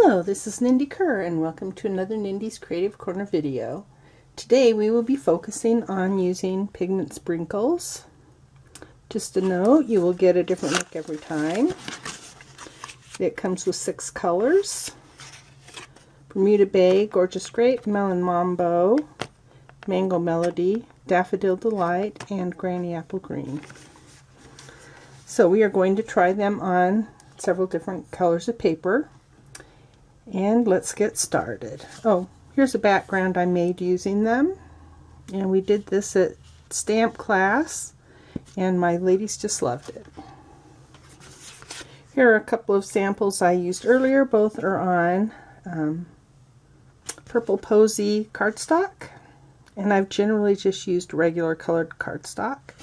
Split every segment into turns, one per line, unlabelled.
Hello, this is Nendy and welcome to another Nendy's Creative Corner video. Today we will be focusing on using Pigment Sprinkles. Just a note, you will get a different look every time. It comes with 6 colors: Bermuda Bay, Gorgeous Grape, Melon Mambo, Mango Melody, Daffodil Delight, and Granny Apple Green. So we are going to try them on several different colors of paper. And let's get started. Oh, here's a background I made using them. And we did this at stamp class, and my ladies just loved it. Here are a couple of samples I used earlier. Both are on Purple Posy cardstock, and I've generally just used regular colored cardstock.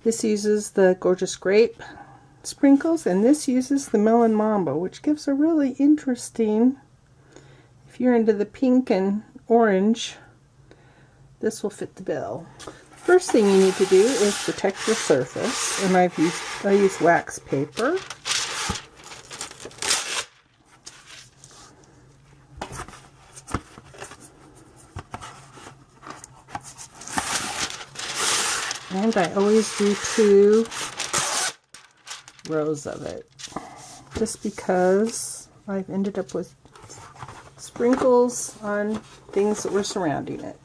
This uses the Gorgeous Grape Sprinkles, and this uses the Melon Mambo, which gives a really interesting, if you're into the pink and orange, this will fit the bill. First thing you need to do is protect your surface, and I use wax paper. And I always do 2 rows of it, just because I've ended up with sprinkles on things that were surrounding it.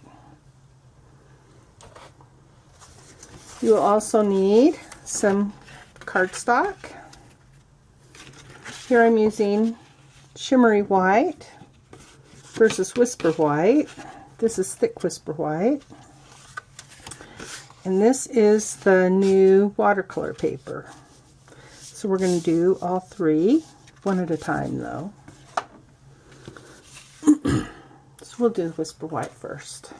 You will also need some cardstock. Here I'm using Shimmery White versus Whisper White. This is Thick Whisper White. And this is the new watercolor paper. So we're going to do all 3, one at a time though. So we'll do Whisper White first.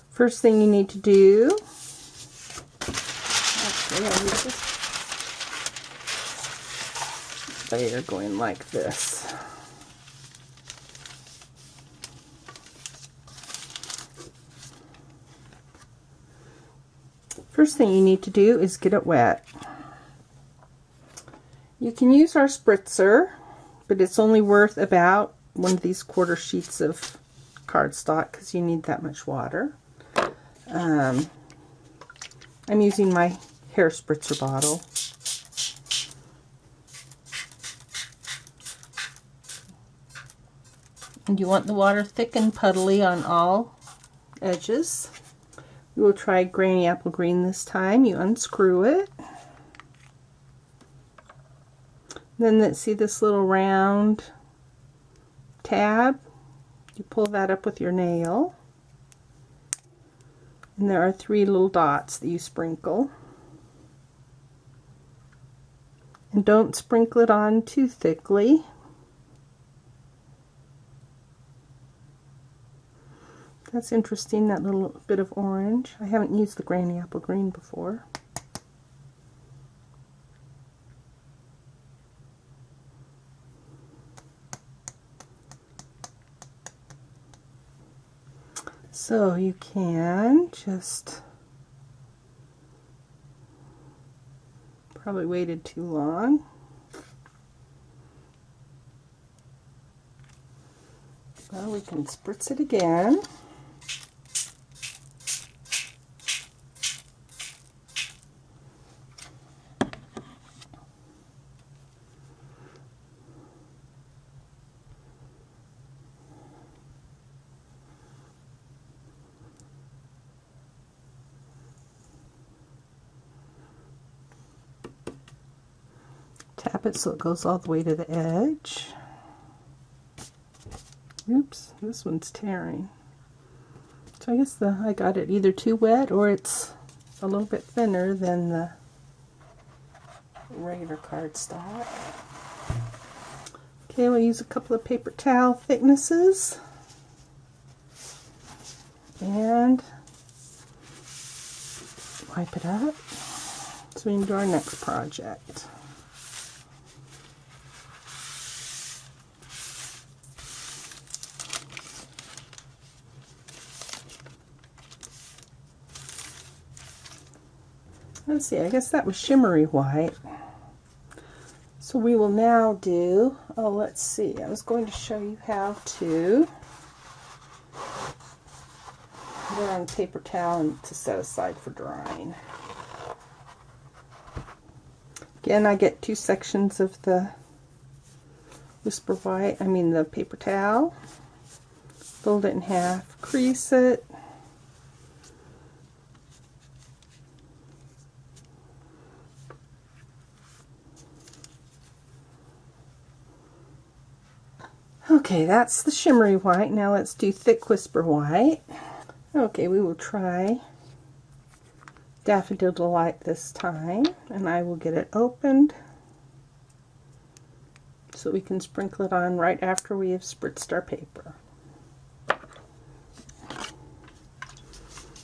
First thing you need to do, actually I'll use this layer going like this. First thing you need to do is get it wet. You can use our spritzer, but it's only worth about one of these quarter sheets of cardstock because you need that much water. I'm using my hair spritzer bottle. And you want the water thick and puddly on all edges. We will try Granny Apple Green this time. You unscrew it. Then see this little round tab? You pull that up with your nail. And there are 3 little dots that you sprinkle. And don't sprinkle it on too thickly. That's interesting, that little bit of orange. I haven't used the Granny Apple Green before. So you can just, probably waited too long. Well, we can spritz it again. Tap it so it goes all the way to the edge. Oops, this one's tearing. So I guess I got it either too wet or it's a little bit thinner than the regular cardstock. Okay, we'll use a couple of paper towel thicknesses and wipe it up so we can do our next project. Let's see, I guess that was Shimmery White. So we will now do, oh, let's see, I was going to show you how to put it on a paper towel and to set aside for drying. Again, I get 2 sections of the the paper towel, fold it in half, crease it, okay, that's the shimmery white. Now let's do thick whisper white. Okay, we will try Daffodil Delight this time, and I will get it opened so we can sprinkle it on right after we have spritzed our paper.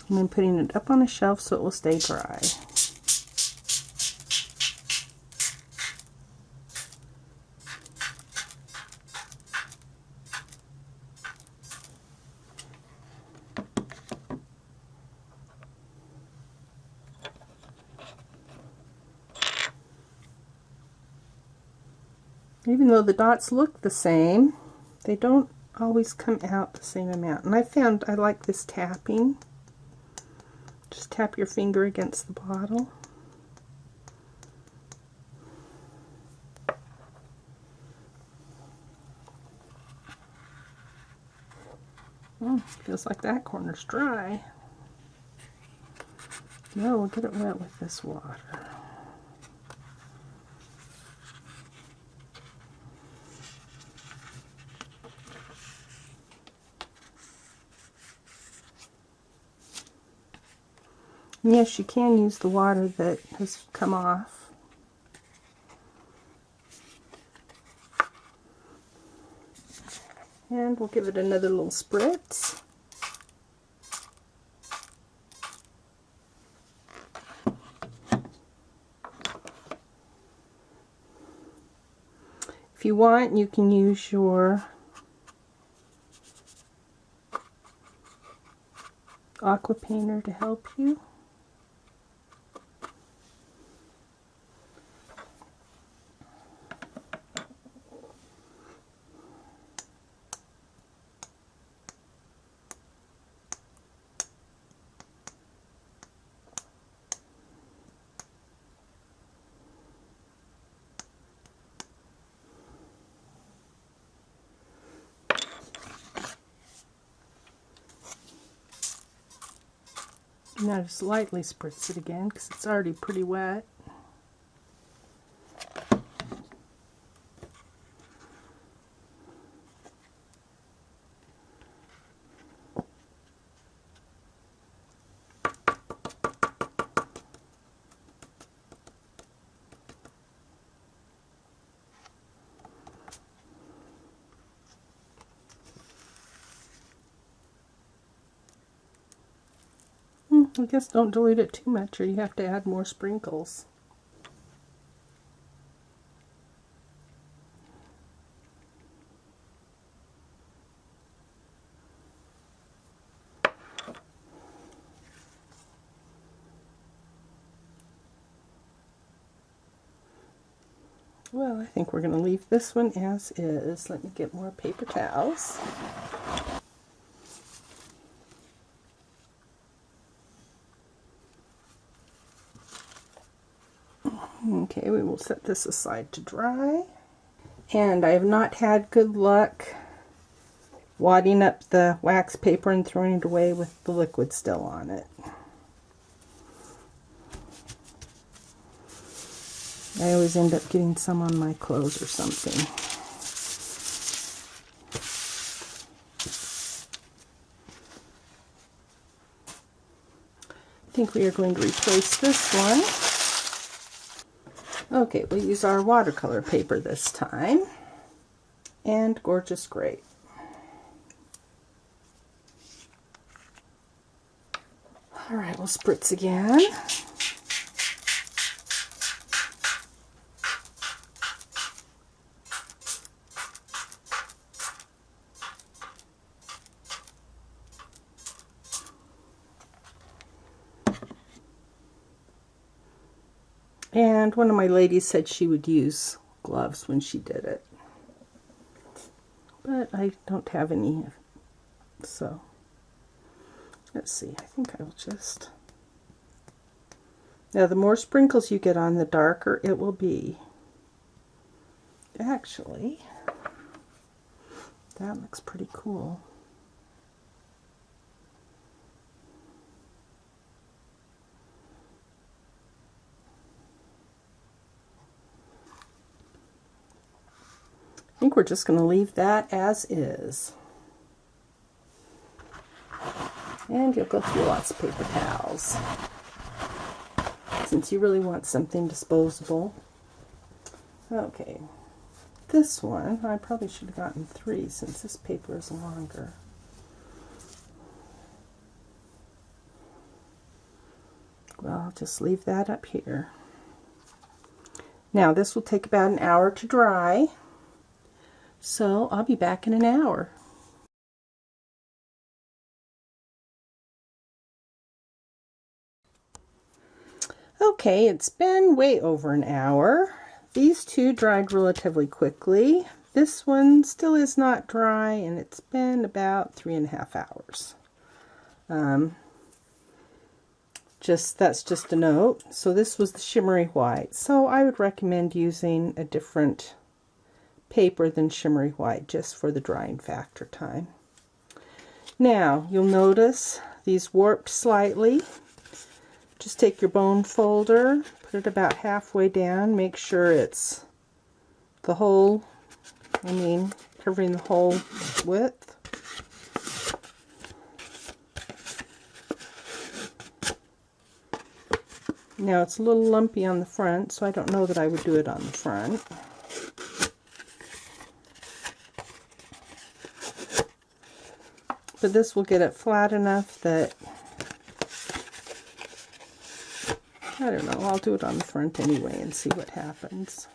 And then putting it up on a shelf so it will stay dry. Even though the dots look the same, they don't always come out the same amount. And I found I like this tapping. Just tap your finger against the bottle. Feels like that corner's dry. No, we'll get it wet with this water. Yes, you can use the water that has come off. And we'll give it another little spritz. If you want, you can use your aqua painter to help you. Now just lightly spritz it again because it's already pretty wet. I guess don't dilute it too much or you have to add more sprinkles. Well, I think we're going to leave this one as is. Let me get more paper towels. Okay, we will set this aside to dry. And I have not had good luck wadding up the wax paper and throwing it away with the liquid still on it. I always end up getting some on my clothes or something. I think we are going to replace this one. Okay, we'll use our watercolor paper this time. And Gorgeous Grape. Alright, we'll spritz again. And one of my ladies said she would use gloves when she did it. But I don't have any, so let's see. I think I will just... Now, the more sprinkles you get on, the darker it will be. Actually, that looks pretty cool. I think we're just going to leave that as is. And you'll go through lots of paper towels, since you really want something disposable. Okay, this one, I probably should have gotten 3 since this paper is longer. Well, I'll just leave that up here. Now, this will take about an hour to dry, so I'll be back in an hour. Okay, it's been way over an hour. These two dried relatively quickly. This one still is not dry, and it's been about 3.5 hours. That's just a note. So this was the shimmery white. So I would recommend using a different paper than shimmery white just for the drying factor time. Now, you'll notice these warped slightly. Just take your bone folder, put it about halfway down, make sure it's the whole, covering the whole width. Now it's a little lumpy on the front, so I don't know that I would do it on the front. But this will get it flat enough that, I don't know, I'll do it on the front anyway and see what happens.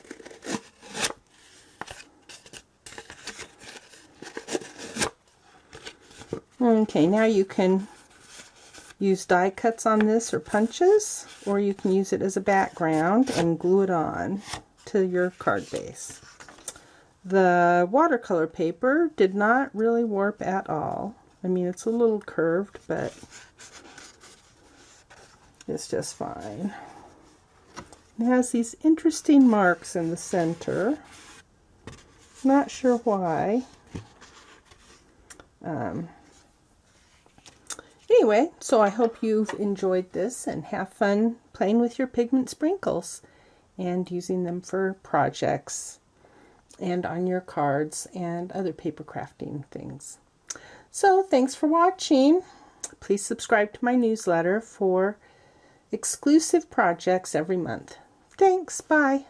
Okay, now you can use die cuts on this or punches, or you can use it as a background and glue it on to your card base. The watercolor paper did not really warp at all. It's a little curved, but it's just fine. It has these interesting marks in the center. Not sure why. Anyway, so I hope you've enjoyed this and have fun playing with your pigment sprinkles and using them for projects and on your cards and other paper crafting things. So thanks for watching. Please subscribe to my newsletter for exclusive projects every month. Thanks, bye.